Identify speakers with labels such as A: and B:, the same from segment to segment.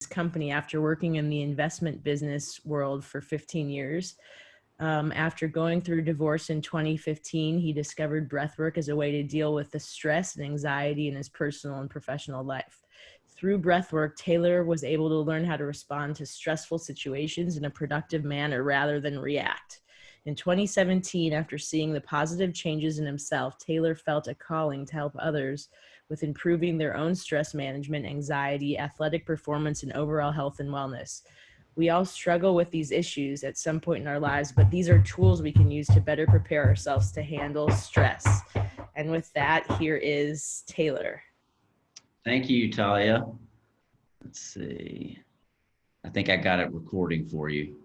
A: company after working in the investment business world for 15 years. After going through divorce in 2015, he discovered breathwork as a way to deal with the stress and anxiety in his personal and professional life. Through breathwork, Taylor was able to learn how to respond to stressful situations in a productive manner rather than react. In 2017, after seeing the positive changes in himself, Taylor felt a calling to help others with improving their own stress management, anxiety, athletic performance, and overall health and wellness. We all struggle with these issues at some point in our lives, but these are tools we can use to better prepare ourselves to handle stress. And with that, here is Taylor.
B: Thank you, Talia. Let's see. I think I got it recording for you.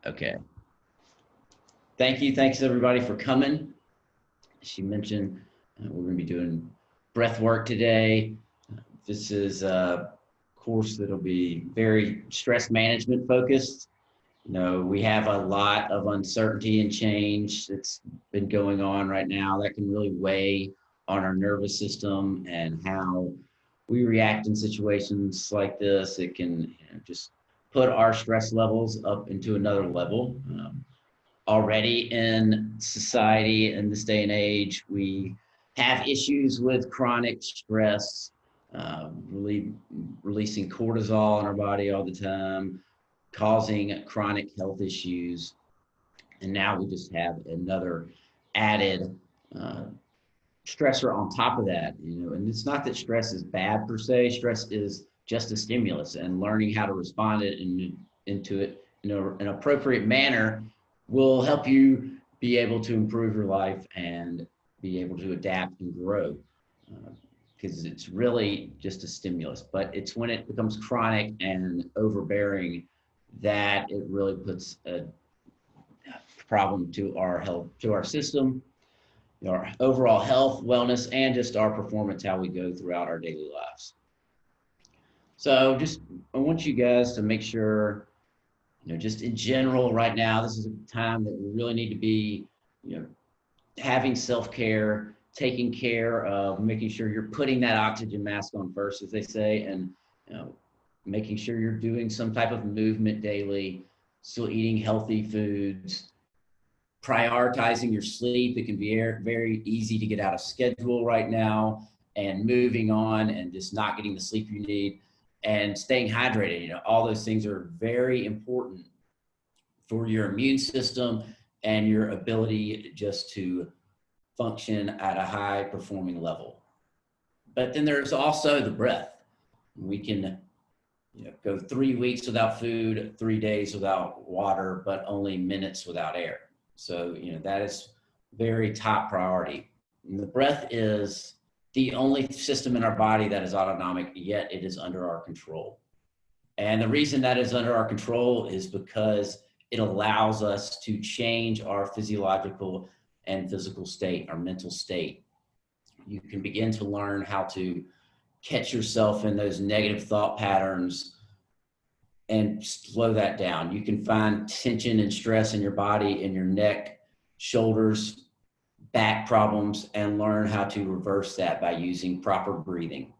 B: Okay. Thanks everybody for coming. As she mentioned, we're going to be doing breath work today. This is a course that'll be very stress management focused. You know, we have a lot of uncertainty and change that's been going on right now that can really weigh on our nervous system and how we react in situations like this. It can just put our stress levels up into another level. Already in society in this day and age, we have issues with chronic stress, really releasing cortisol in our body all the time, causing chronic health issues. And now we just have another added stressor on top of that, you know. And it's not that stress is bad per se. Stress is just a stimulus, and learning how to respond into it in an appropriate manner will help you be able to improve your life and be able to adapt and grow, because it's really just a stimulus. But it's when it becomes chronic and overbearing that it really puts a problem to our health, to our system, our overall health, wellness, and just our performance, how we go throughout our daily lives. So I want you guys to make sure, you know, just in general right now, this is a time that we really need to be, you know, having self-care, taking care of, making sure you're putting that oxygen mask on first, as they say, and, you know, making sure you're doing some type of movement daily, still eating healthy foods, prioritizing your sleep. It can be very easy to get out of schedule right now, and moving on and just not getting the sleep you need, and staying hydrated. You know, all those things are very important for your immune system and your ability just to function at a high performing level. But then there's also the breath. We can, you know, go 3 weeks without food, 3 days without water, but only minutes without air. So, you know, that is very top priority. And the breath is the only system in our body that is autonomic, yet it is under our control. And the reason that is under our control is because it allows us to change our physiological and physical state, our mental state. You can begin to learn how to catch yourself in those negative thought patterns and slow that down. You can find tension and stress in your body, in your neck, shoulders, back problems, and learn how to reverse that by using proper breathing.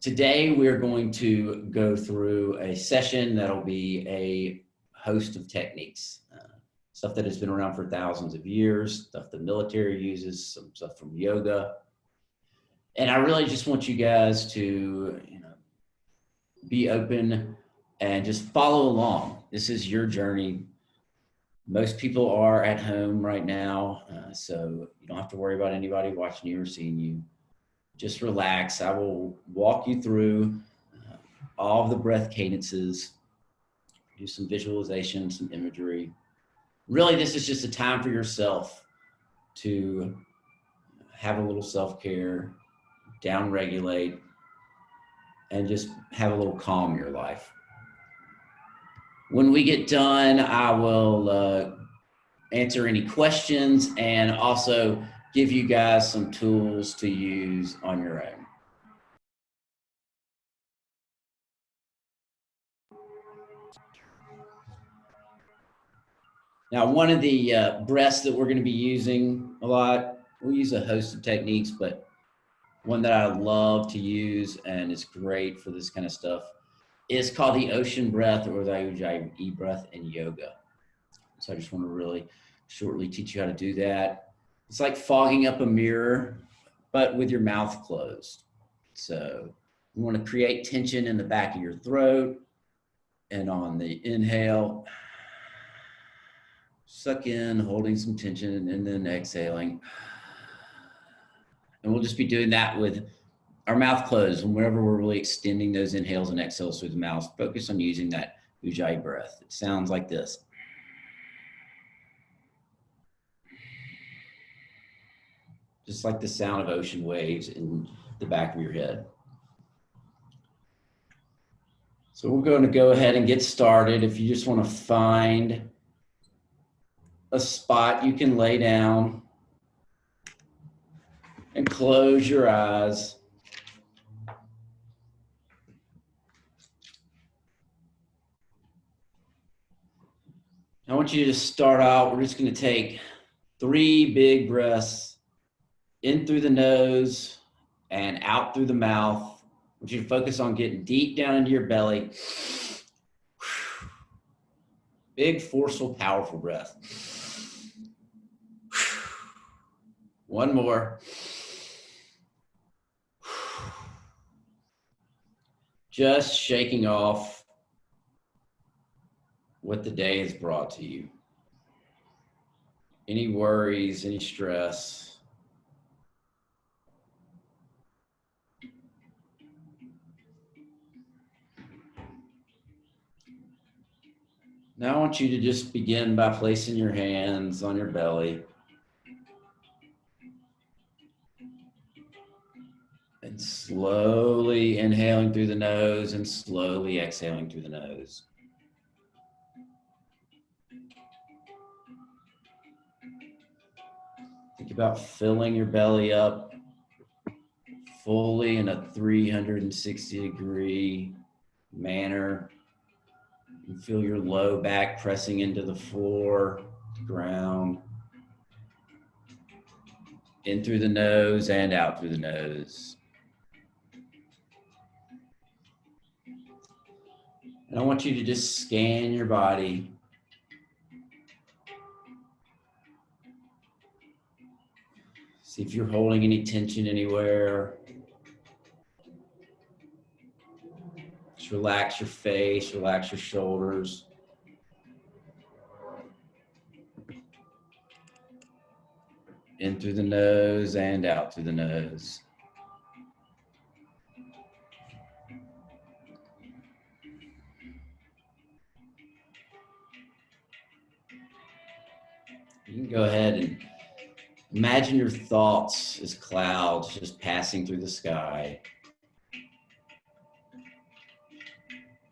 B: Today, we're going to go through a session that'll be a host of techniques, stuff that has been around for thousands of years, stuff the military uses, some stuff from yoga. And I really just want you guys to, you know, be open and just follow along. This is your journey. Most people are at home right now, so you don't have to worry about anybody watching you or seeing you. Just relax. I will walk you through all of the breath cadences, do some visualization, some imagery. Really, this is just a time for yourself to have a little self-care, down-regulate, and just have a little calm in your life. When we get done, I will answer any questions and also give you guys some tools to use on your own. Now, one of the breaths that we're going to be using a lot, we'll use a host of techniques, but one that I love to use and is great for this kind of stuff is called the ocean breath, or the Ujjayi breath in yoga. So I just want to really shortly teach you how to do that. It's like fogging up a mirror, but with your mouth closed. So you want to create tension in the back of your throat, and on the inhale, suck in, holding some tension, and then exhaling. And we'll just be doing that with our mouth closed. And whenever we're really extending those inhales and exhales through the mouth, focus on using that Ujjayi breath. It sounds like this. Just like the sound of ocean waves in the back of your head. So we're going to go ahead and get started. If you just want to find a spot you can lay down and close your eyes. I want you to start out. We're just going to take 3 big breaths in through the nose and out through the mouth. I want you to focus on getting deep down into your belly. Big, forceful, powerful breath. One more. Just shaking off what the day has brought to you. Any worries, any stress. Now I want you to just begin by placing your hands on your belly. And slowly inhaling through the nose and slowly exhaling through the nose. Think about filling your belly up fully in a 360-degree manner. You feel your low back pressing into the floor, the ground. In through the nose and out through the nose. And I want you to just scan your body. See if you're holding any tension anywhere. Just relax your face, relax your shoulders. In through the nose and out through the nose. You can go ahead and imagine your thoughts as clouds just passing through the sky.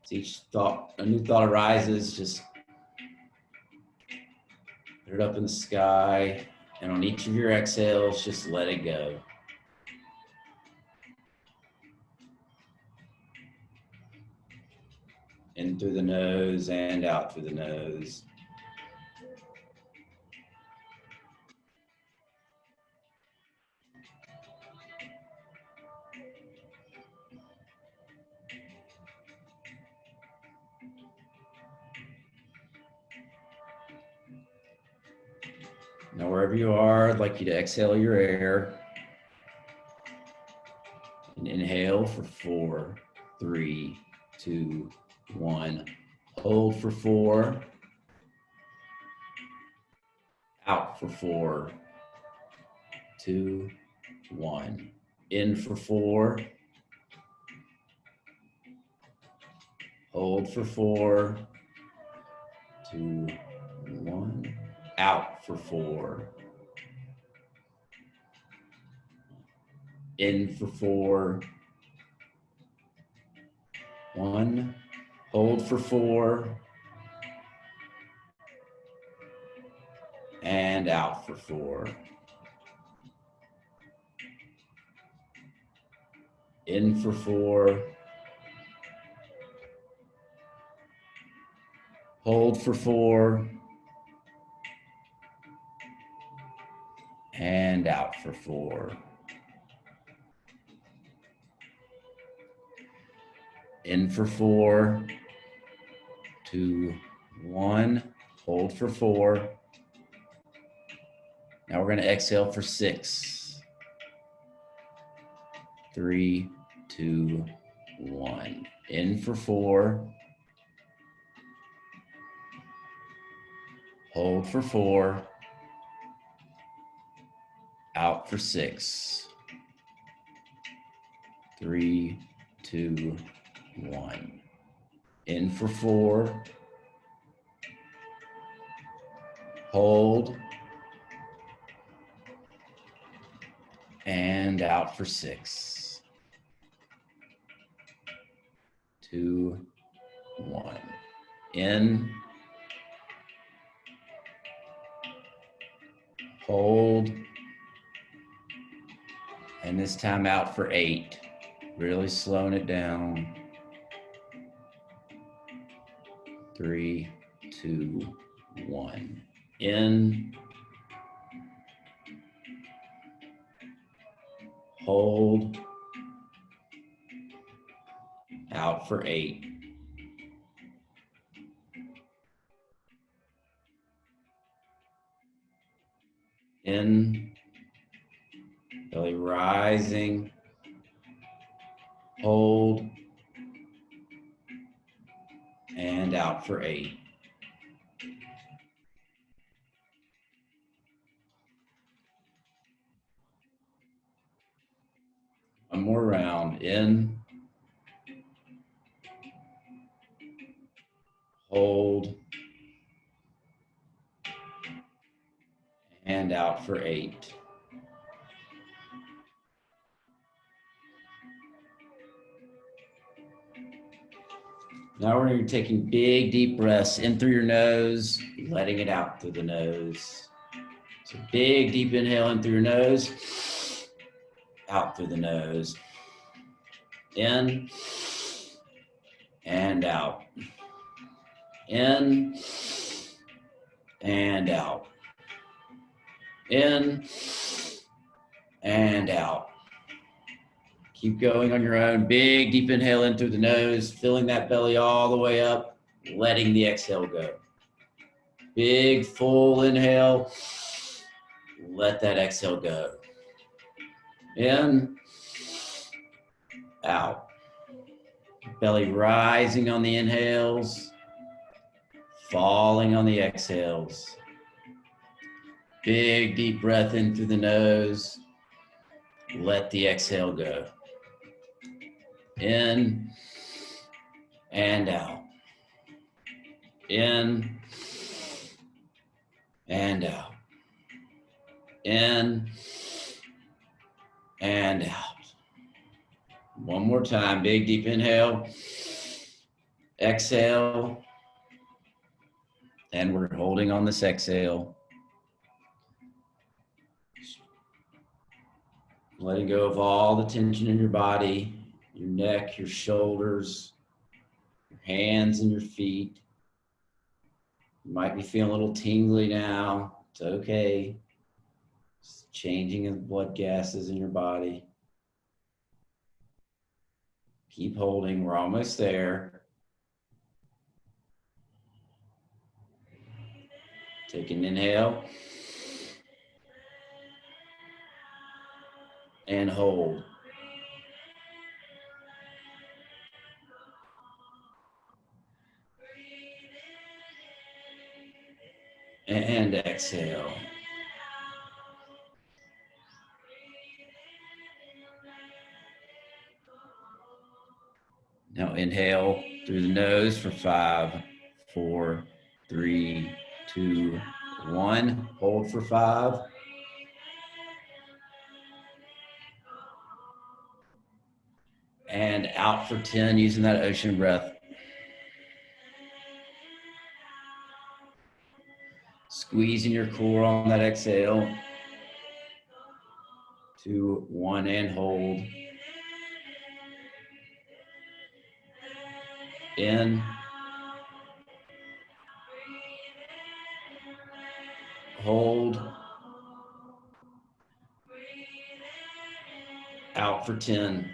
B: As each thought, a new thought arises, just put it up in the sky. And on each of your exhales, just let it go. In through the nose and out through the nose. Now, wherever you are, I'd like you to exhale your air. And inhale for 4, 3, 2, 1. Hold for 4. Out for 4, 2, 1. In for 4. Hold for 4, 2, 1. Out for 4. In for 4. 1. Hold for 4. And out for 4. In for 4. Hold for 4. And out for 4. In for 4, 2, 1. Hold for 4. Now we're going to exhale for 6, 3, 2, 1. In for 4. Hold for 4. Out for 6, 3, 2, 1. In for 4. Hold. And out for 6, 2, 1. In. Hold. And this time out for 8. Really slowing it down. 3, 2, 1. In. Hold. Out for 8. In. Belly rising. Hold. And out for 8. One more round. In. Hold. And out for 8. Now we're going to be taking big, deep breaths in through your nose, letting it out through the nose. So big, deep inhale in through your nose, out through the nose. In and out. In and out. In and out. Keep going on your own. Big, deep inhale in through the nose, filling that belly all the way up, letting the exhale go. Big, full inhale. Let that exhale go. In, out. Belly rising on the inhales, falling on the exhales. Big, deep breath in through the nose. Let the exhale go. In and out. In and out. In and out. One more time. Big, deep inhale. Exhale. And we're holding on this exhale. Letting go of all the tension in your body, your neck, your shoulders, your hands and your feet. You might be feeling a little tingly now. It's okay. It's changing of blood gases in your body. Keep holding. We're almost there. Take an inhale. And hold. And exhale. Now inhale through the nose for 5, 4, 3, 2, 1. Hold for 5. And out for 10 using that ocean breath. Squeezing your core on that exhale. 2, 1, and hold. In. Hold. Out for 10.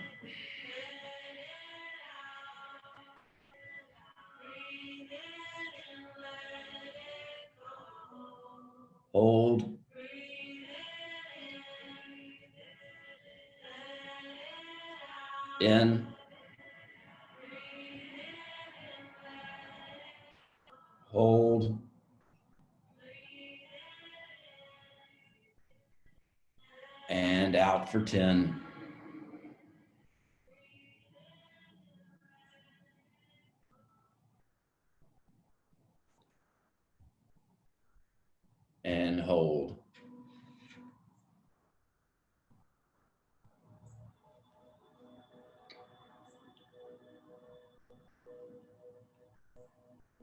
B: In, hold, and out for 10. And hold.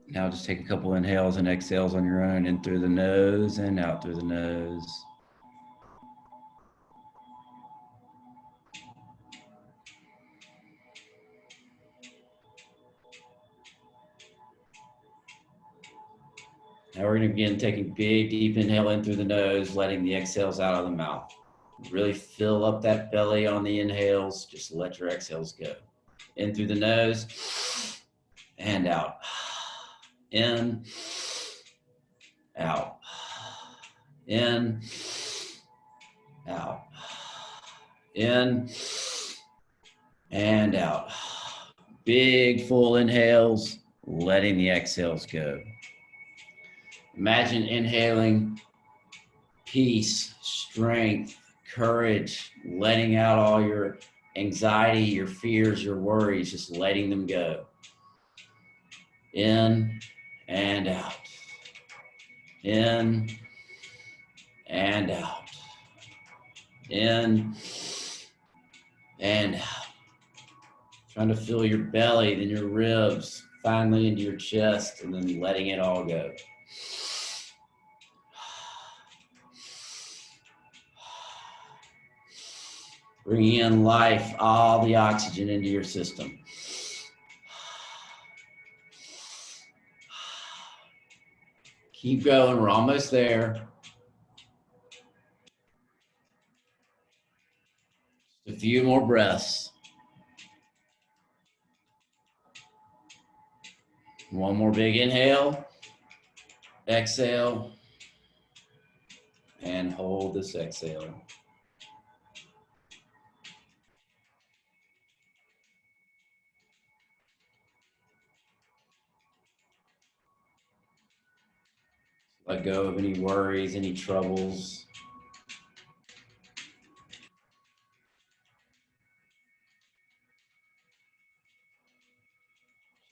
B: Now just take a couple inhales and exhales on your own, in through the nose and out through the nose. Now we're going to begin taking big, deep inhale in through the nose, letting the exhales out of the mouth. Really fill up that belly on the inhales. Just let your exhales go. In through the nose and out. In, out. In, out. In, and out. Big, full inhales, letting the exhales go. Imagine inhaling peace, strength, courage, letting out all your anxiety, your fears, your worries, just letting them go. In and out. In and out. In and out. Trying to fill your belly, then your ribs, finally into your chest, and then letting it all go. Bringing in life, all the oxygen into your system. Keep going, we're almost there. Just a few more breaths. One more big inhale, exhale, and hold this exhale. Let go of any worries, any troubles.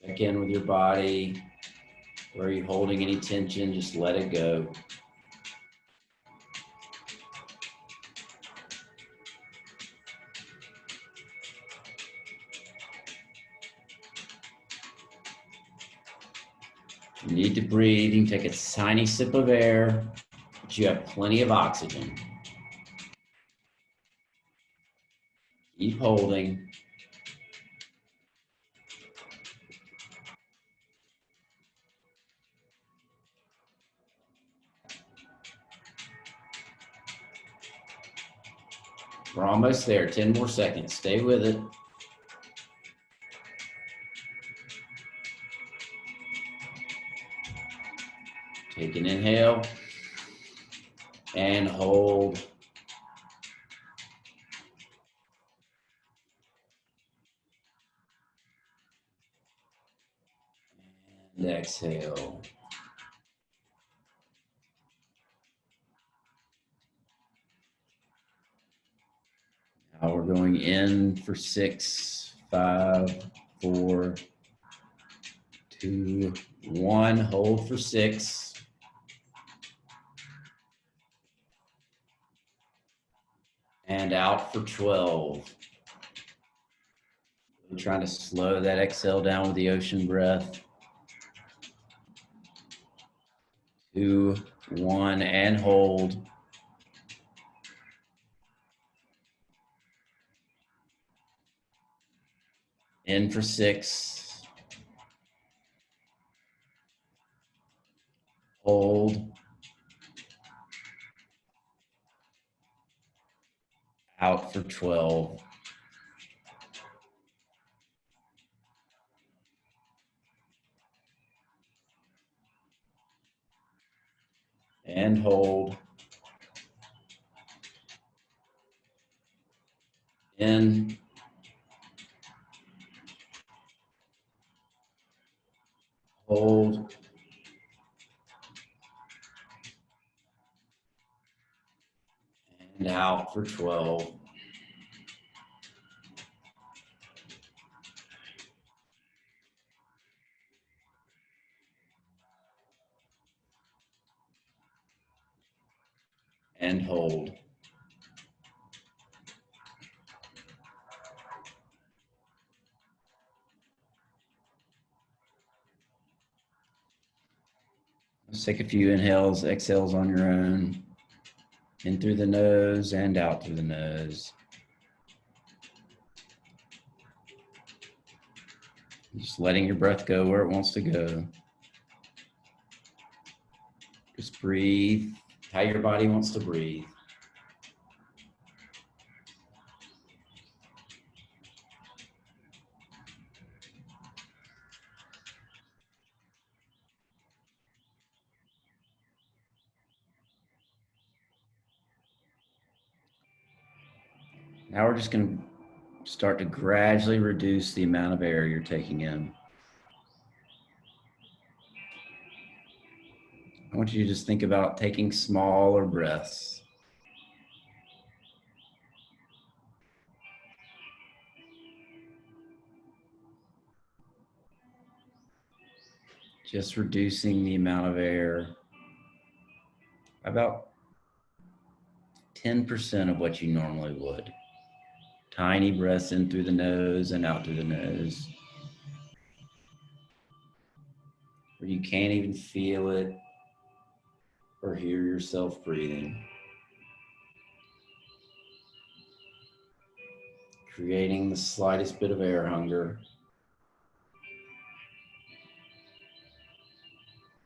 B: Check in with your body. Where are you holding any tension? Just let it go. If you need to breathe, you can take a tiny sip of air, but you have plenty of oxygen. Keep holding. We're almost there. 10 more seconds. Stay with it. Take an inhale and hold. And exhale. Now we're going in for 6, 5, 4, 2, 1. Hold for 6. And out for 12. I'm trying to slow that exhale down with the ocean breath. 2, 1, and hold. In for 6. Hold. Out for 12. And hold. In out for 12. And hold. Let's take a few inhales, exhales on your own. In through the nose and out through the nose. Just letting your breath go where it wants to go. Just breathe how your body wants to breathe. Now we're just going to start to gradually reduce the amount of air you're taking in. I want you to just think about taking smaller breaths. Just reducing the amount of air about 10% of what you normally would. Tiny breaths in through the nose and out through the nose. Where you can't even feel it or hear yourself breathing. Creating the slightest bit of air hunger.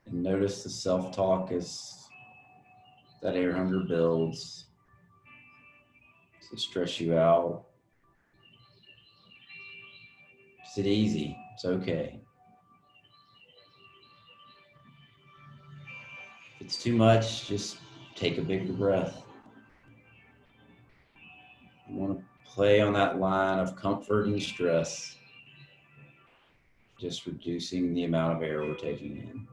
B: And notice the self-talk as that air hunger builds. Does it stress you out? Is it easy? It's okay. If it's too much, just take a bigger breath. You want to play on that line of comfort and stress. Just reducing the amount of air we're taking in.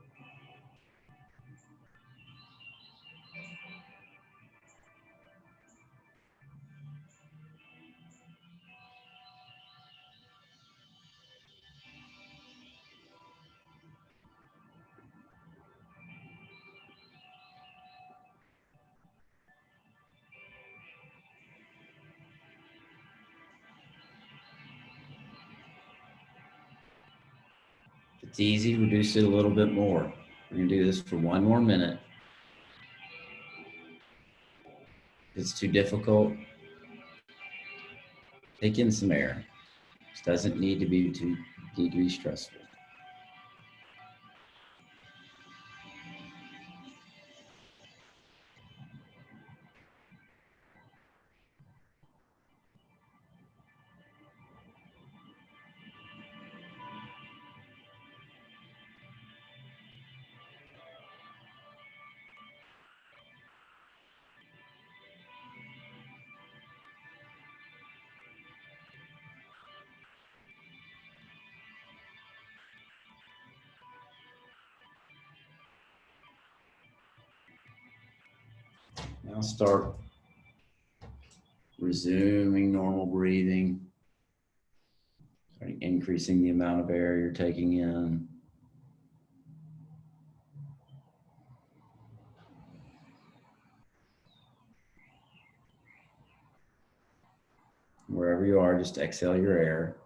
B: If it's easy, reduce it a little bit more. We're going to do this for 1 more minute. If it's too difficult, take in some air. This doesn't need to be stressful. Now start resuming normal breathing. Starting increasing the amount of air you're taking in. Wherever you are, just exhale your air.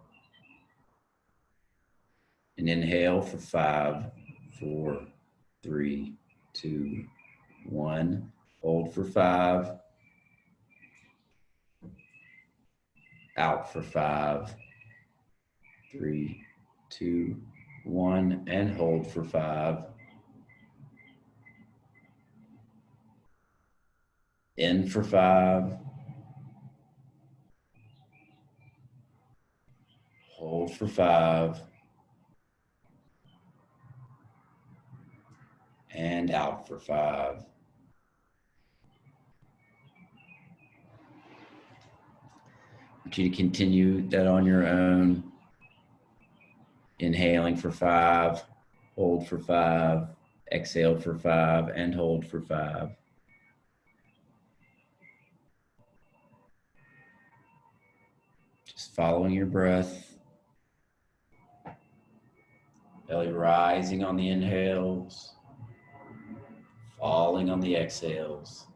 B: And inhale for 5, 4, 3, 2, 1. Hold for 5. Out for 5, 3, 2, 1. And hold for 5. In for 5. Hold for 5. And out for 5. I want you to continue that on your own. Inhaling for 5, hold for 5, exhale for 5, and hold for 5. Just following your breath. Belly rising on the inhales, falling on the exhales.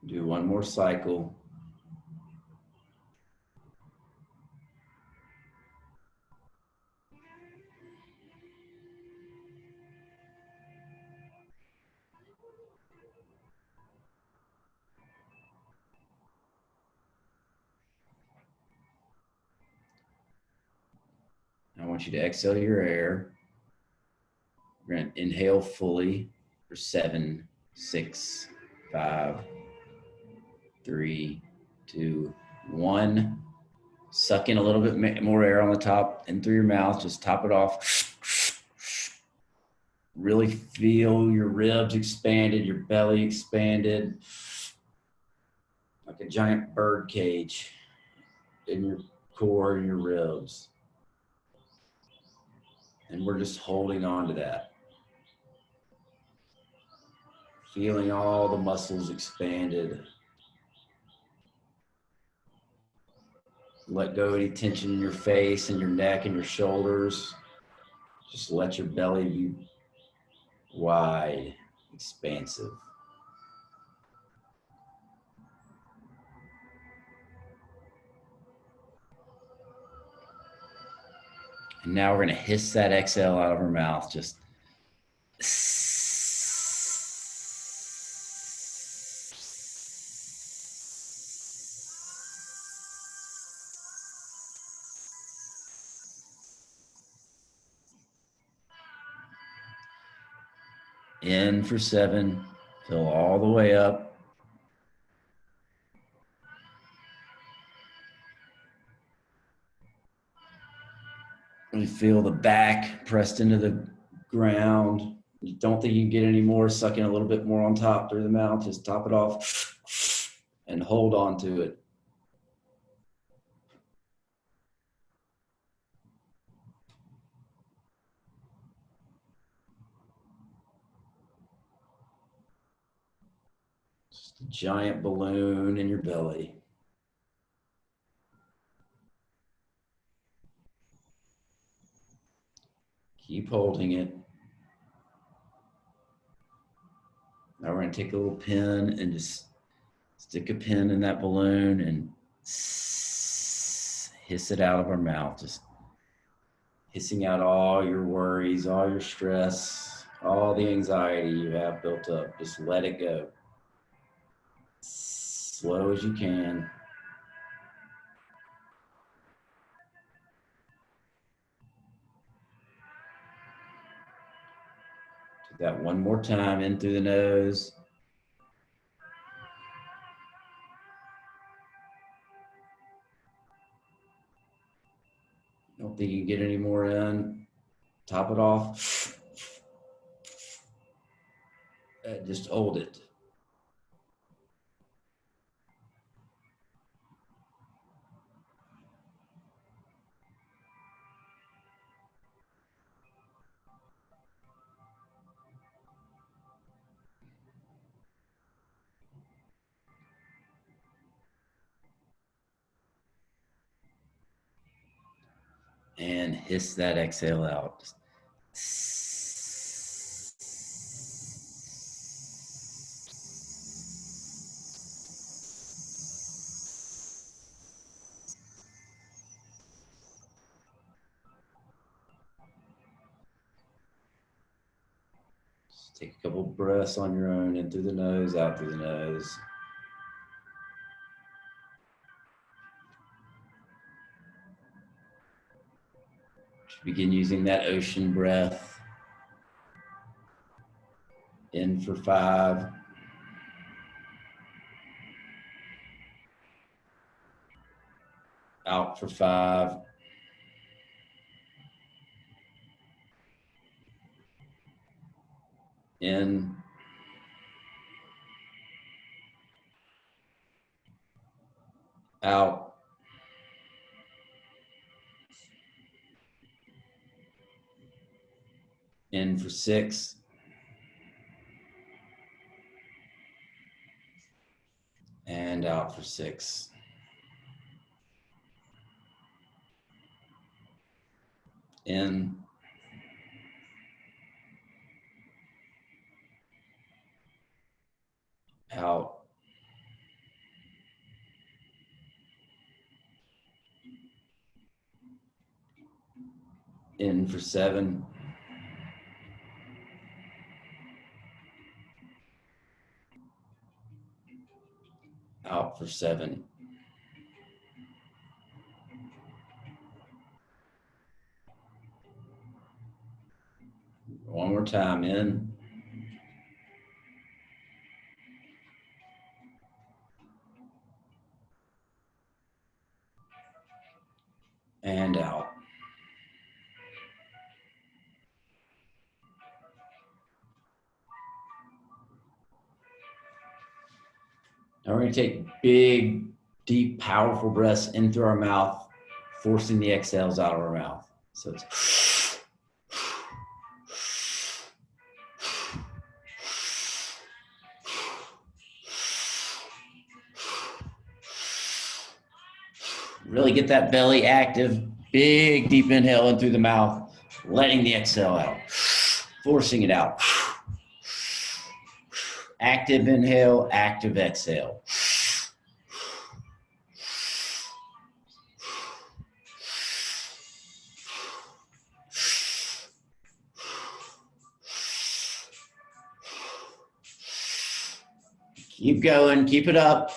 B: Do one more cycle. I want you to exhale your air. We're going to inhale fully for 7, 6, 5, 3, 2, 1. Suck in a little bit more air on the top and through your mouth. Just top it off. Really feel your ribs expanded, your belly expanded, like a giant bird cage in your core and your ribs. And we're just holding on to that. Feeling all the muscles expanded. Let go any tension in your face and your neck and your shoulders. Just let your belly be wide, expansive. And now we're going to hiss that exhale out of our mouth. Just in for 7. Fill all the way up. You feel the back pressed into the ground. You don't think you can get any more. Suck in a little bit more on top through the mouth. Just top it off and hold on to it. Just a giant balloon in your belly. Keep holding it. Now we're going to take a little pin and just stick a pin in that balloon and hiss it out of our mouth. Just hissing out all your worries, all your stress, all the anxiety you have built up. Just let it go. Slow as you can. Do that one more time, in through the nose. Don't think you can get any more in. Top it off. Just hold it. And hiss that exhale out. Just take a couple breaths on your own, in through the nose, out through the nose. Begin using that ocean breath. In for 5. Out for 5. In. Out. In for 6. And out for 6. In. Out. In for 7. Out for 7. One more time. In. And out. Now we're going to take big, deep, powerful breaths in through our mouth, forcing the exhales out of our mouth. So it's really get that belly active. Big, deep inhale in through the mouth, letting the exhale out, forcing it out. Active inhale, active exhale. Keep going, keep it up.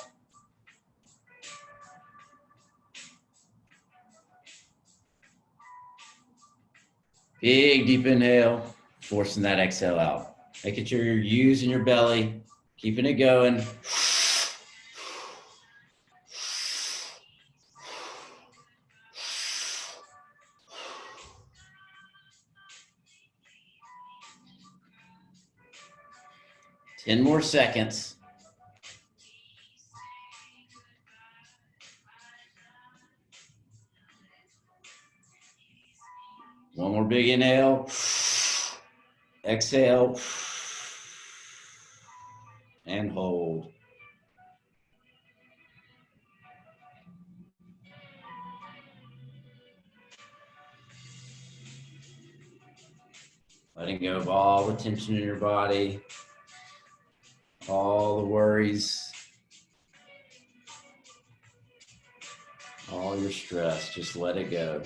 B: Big, deep inhale, forcing that exhale out. Making sure you're using your belly, keeping it going. Ten more seconds. One more big inhale. Exhale. And hold. Letting go of all the tension in your body, all the worries, all your stress. Just let it go.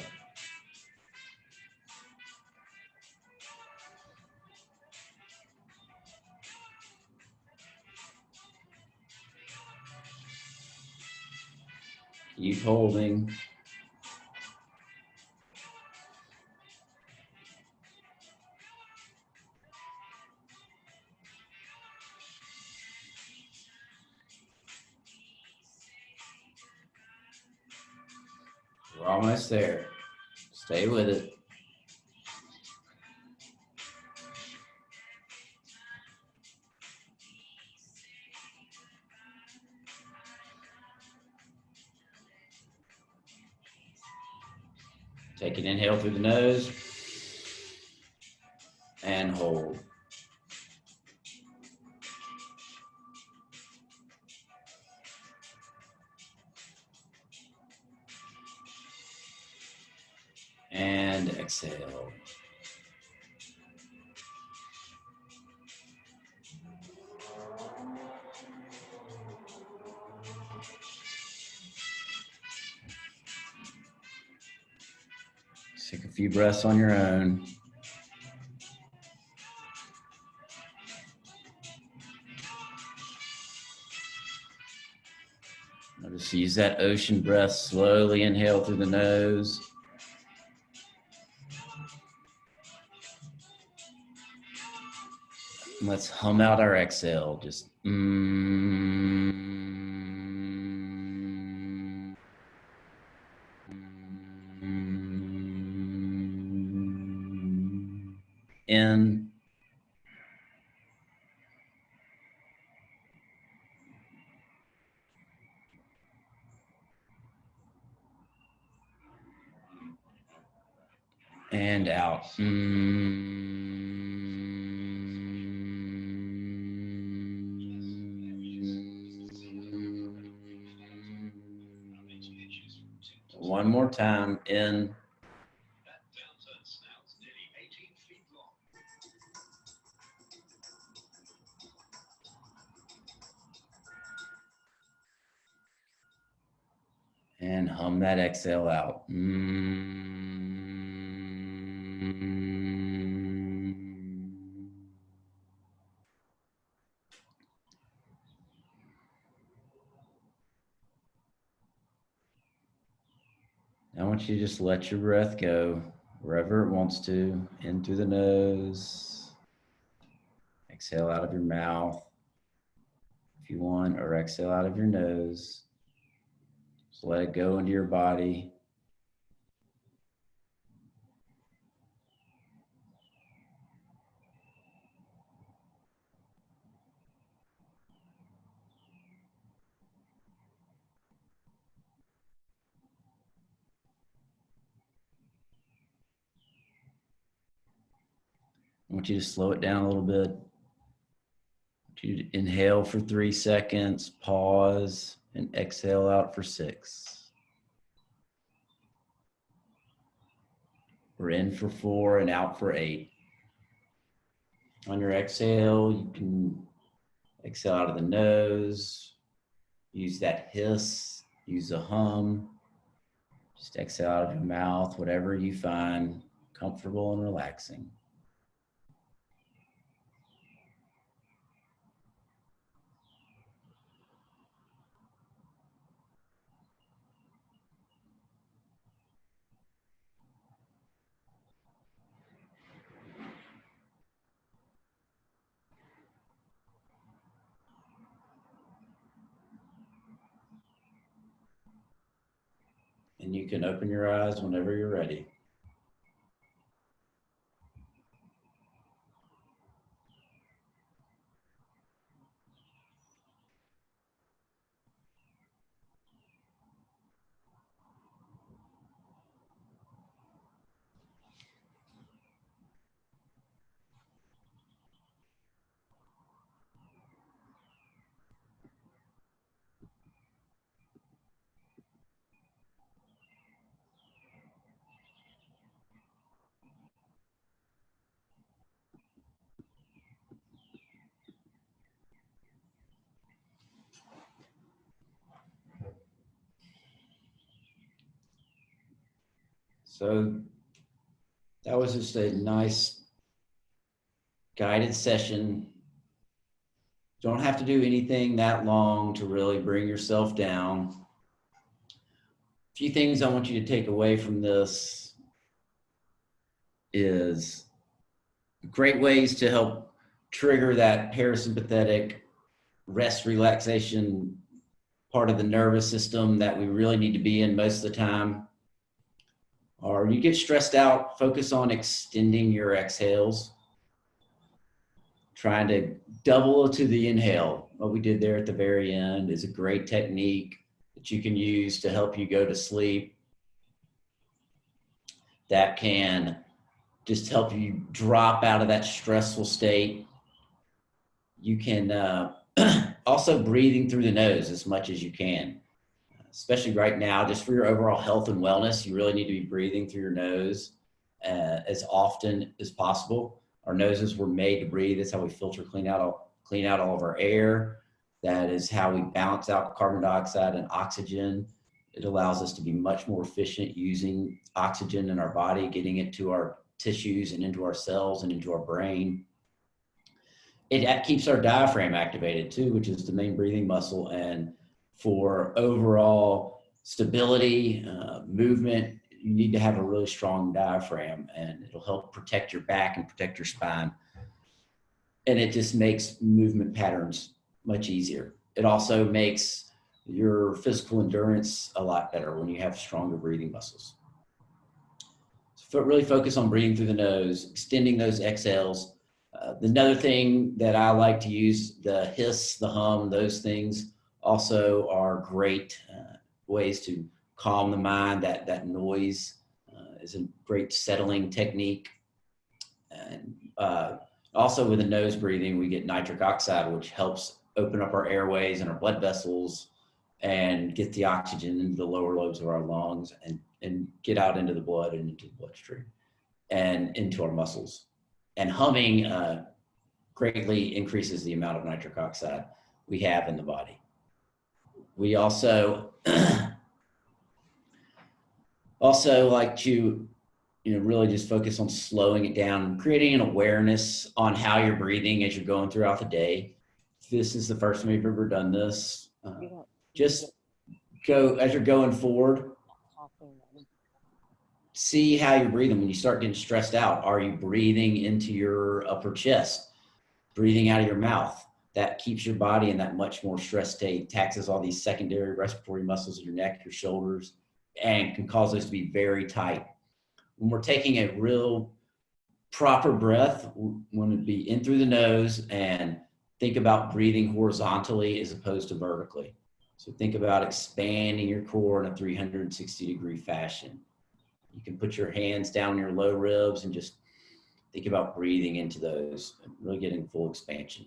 B: Keep holding. We're almost there. Stay with it. Take an inhale through the nose and hold. And exhale. Take a few breaths on your own. Notice use that ocean breath. Slowly inhale through the nose. Let's hum out our exhale. Just in. And out. One more time. In. And hum that exhale out. I want you to just let your breath go wherever it wants to, in through the nose, exhale out of your mouth if you want, or exhale out of your nose. Just let it go into your body. I want you to slow it down a little bit. I want you to inhale for 3 seconds, pause, and exhale out for 6. We're in for 4 and out for 8. On your exhale, you can exhale out of the nose, use that hiss, use a hum. Just exhale out of your mouth, whatever you find comfortable and relaxing. And you can open your eyes whenever you're ready. So that was just a nice guided session. Don't have to do anything that long to really bring yourself down. A few things I want you to take away from this is great ways to help trigger that parasympathetic rest relaxation part of the nervous system that we really need to be in most of the time. Or you get stressed out, focus on extending your exhales. Trying to double to the inhale. What we did there at the very end is a great technique that you can use to help you go to sleep. That can just help you drop out of that stressful state. You can also breathing through the nose as much as you can, especially right now, just for your overall health and wellness. You really need to be breathing through your nose as often as possible. Our noses were made to breathe. That's how we filter, clean out all of our air. That is how we balance out carbon dioxide and oxygen. It allows us to be much more efficient using oxygen in our body, getting it to our tissues and into our cells and into our brain. It keeps our diaphragm activated too, which is the main breathing muscle. And for overall stability, movement, you need to have a really strong diaphragm, and it'll help protect your back and protect your spine. and it just makes movement patterns much easier. It also makes your physical endurance a lot better when you have stronger breathing muscles. So really focus on breathing through the nose, extending those exhales. Another thing that I like to use, the hiss, the hum, those things also are great ways to calm the mind. That noise is a great settling technique. And also with the nose breathing, we get nitric oxide, which helps open up our airways and our blood vessels and get the oxygen into the lower lobes of our lungs and get out into the blood and into the bloodstream and into our muscles. And humming greatly increases the amount of nitric oxide we have in the body. We also like to really just focus on slowing it down, creating an awareness on how you're breathing as you're going throughout the day. If this is the first time you've ever done this, just go as you're going forward. See how you're breathing. When you start getting stressed out, are you breathing into your upper chest, breathing out of your mouth? That keeps your body in that much more stress state, taxes all these secondary respiratory muscles in your neck, your shoulders, and can cause those to be very tight. When we're taking a real proper breath, we want to be in through the nose and think about breathing horizontally as opposed to vertically. So think about expanding your core in a 360-degree fashion. You can put your hands down your low ribs and just think about breathing into those and really getting full expansion.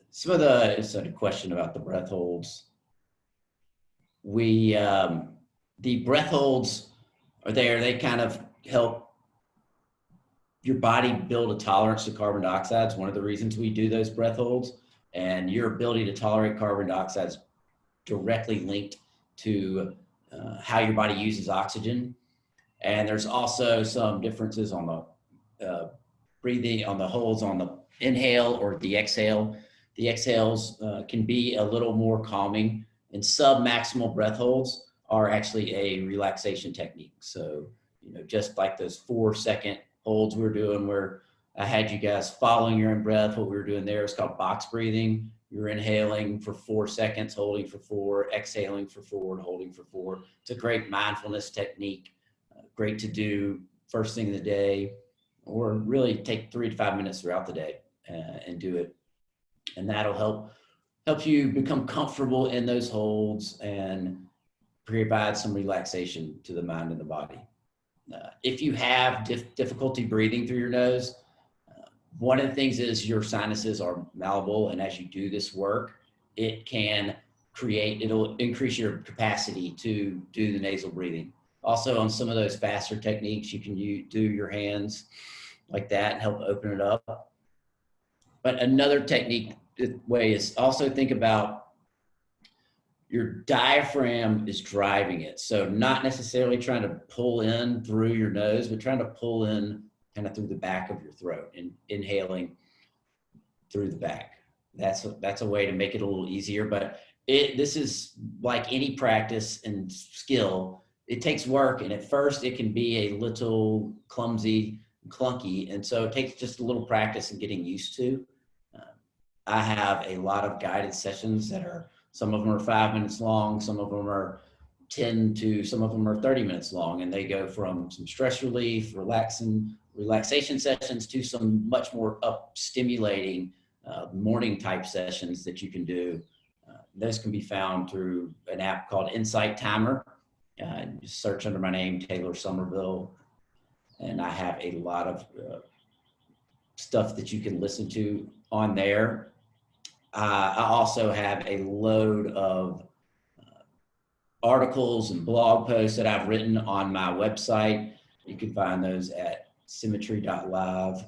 B: It's a question about the breath holds. The breath holds are there. They kind of help your body build a tolerance to carbon dioxide. It's one of the reasons we do those breath holds. And your ability to tolerate carbon dioxide is directly linked to how your body uses oxygen. And there's also some differences on the breathing, on the holds on the inhale or the exhale. The exhales can be a little more calming, and sub-maximal breath holds are actually a relaxation technique. So, just like those 4-second holds we're doing where I had you guys following your own breath, what we were doing there is called box breathing. You're inhaling for 4 seconds, holding for 4, exhaling for 4, and holding for 4. It's a great mindfulness technique, great to do first thing in the day, or really take 3 to 5 minutes throughout the day and do it. And that'll help you become comfortable in those holds and provide some relaxation to the mind and the body. If you have difficulty breathing through your nose, one of the things is your sinuses are malleable, and as you do this work, it'll increase your capacity to do the nasal breathing. Also, on some of those faster techniques, you can do your hands like that and help open it up. But another technique way is also think about your diaphragm is driving it. So not necessarily trying to pull in through your nose, but trying to pull in kind of through the back of your throat and inhaling through the back. That's a way to make it a little easier, but this is like any practice and skill. It takes work, and at first it can be a little clumsy, clunky, and so it takes just a little practice and getting used to. I have a lot of guided sessions some of them are 5 minutes long, some of them are 10 to some of them are 30 minutes long, and they go from some stress relief, relaxation sessions to some much more stimulating morning type sessions that you can do. Those can be found through an app called Insight Timer. Just search under my name, Taylor Somerville, and I have a lot of stuff that you can listen to on there. I also have a load of articles and blog posts that I've written on my website. You can find those at symmetry.live.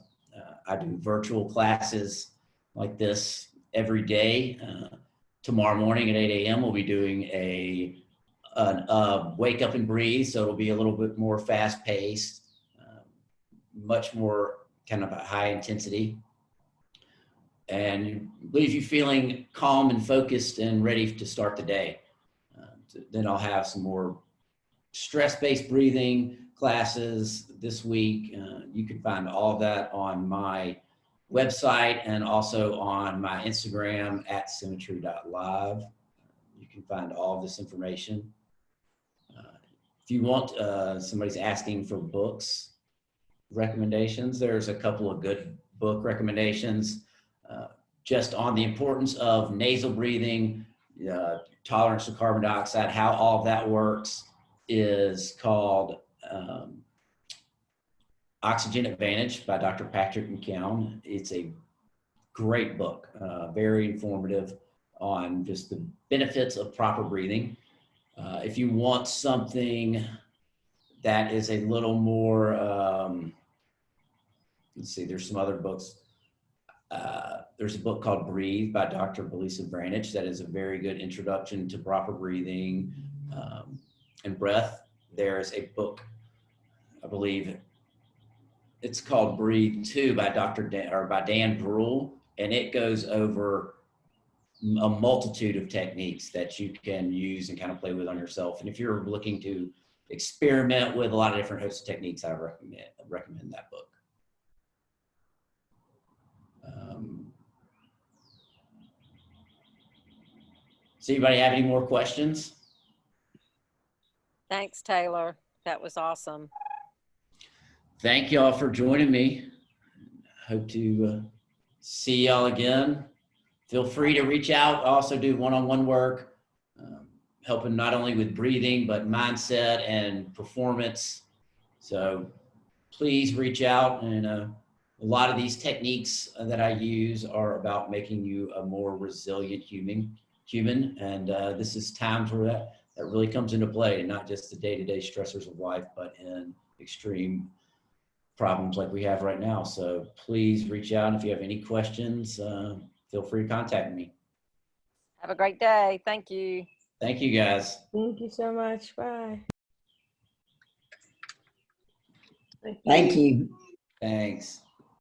B: I do virtual classes like this every day. Tomorrow morning at 8 a.m. we'll be doing a wake up and breathe. So it'll be a little bit more fast paced, much more kind of a high intensity, and leave you feeling calm and focused and ready to start the day. Then I'll have some more stress-based breathing, classes this week. You can find all of that on my website and also on my Instagram at symmetry.live. You can find all of this information. If you want, somebody's asking for books recommendations, there's a couple of good book recommendations just on the importance of nasal breathing, tolerance to carbon dioxide, how all of that works, is called Oxygen Advantage by Dr. Patrick McKeown. It's a great book, very informative on just the benefits of proper breathing. If you want something that is a little more, let's see, there's some other books. There's a book called Breathe by Dr. Belisa Vranich that is a very good introduction to proper breathing and breath. There's a book, I believe it's called Breathe 2 by by Dan Brule, and it goes over a multitude of techniques that you can use and kind of play with on yourself. And if you're looking to experiment with a lot of different hosts of techniques, I recommend that book. Does anybody have any more questions?
C: Thanks, Taylor. That was awesome.
B: Thank y'all for joining me. Hope to see y'all again. Feel free to reach out. I also do one-on-one work, helping not only with breathing, but mindset and performance. So please reach out. And a lot of these techniques that I use are about making you a more resilient human. And this is times where that really comes into play, and not just the day-to-day stressors of life, but in extreme problems like we have right now. So please reach out. And if you have any questions, feel free to contact me.
C: Have a great day. Thank you.
B: Thank you, guys.
A: Thank you so much. Bye.
D: Thank you.
B: Thanks.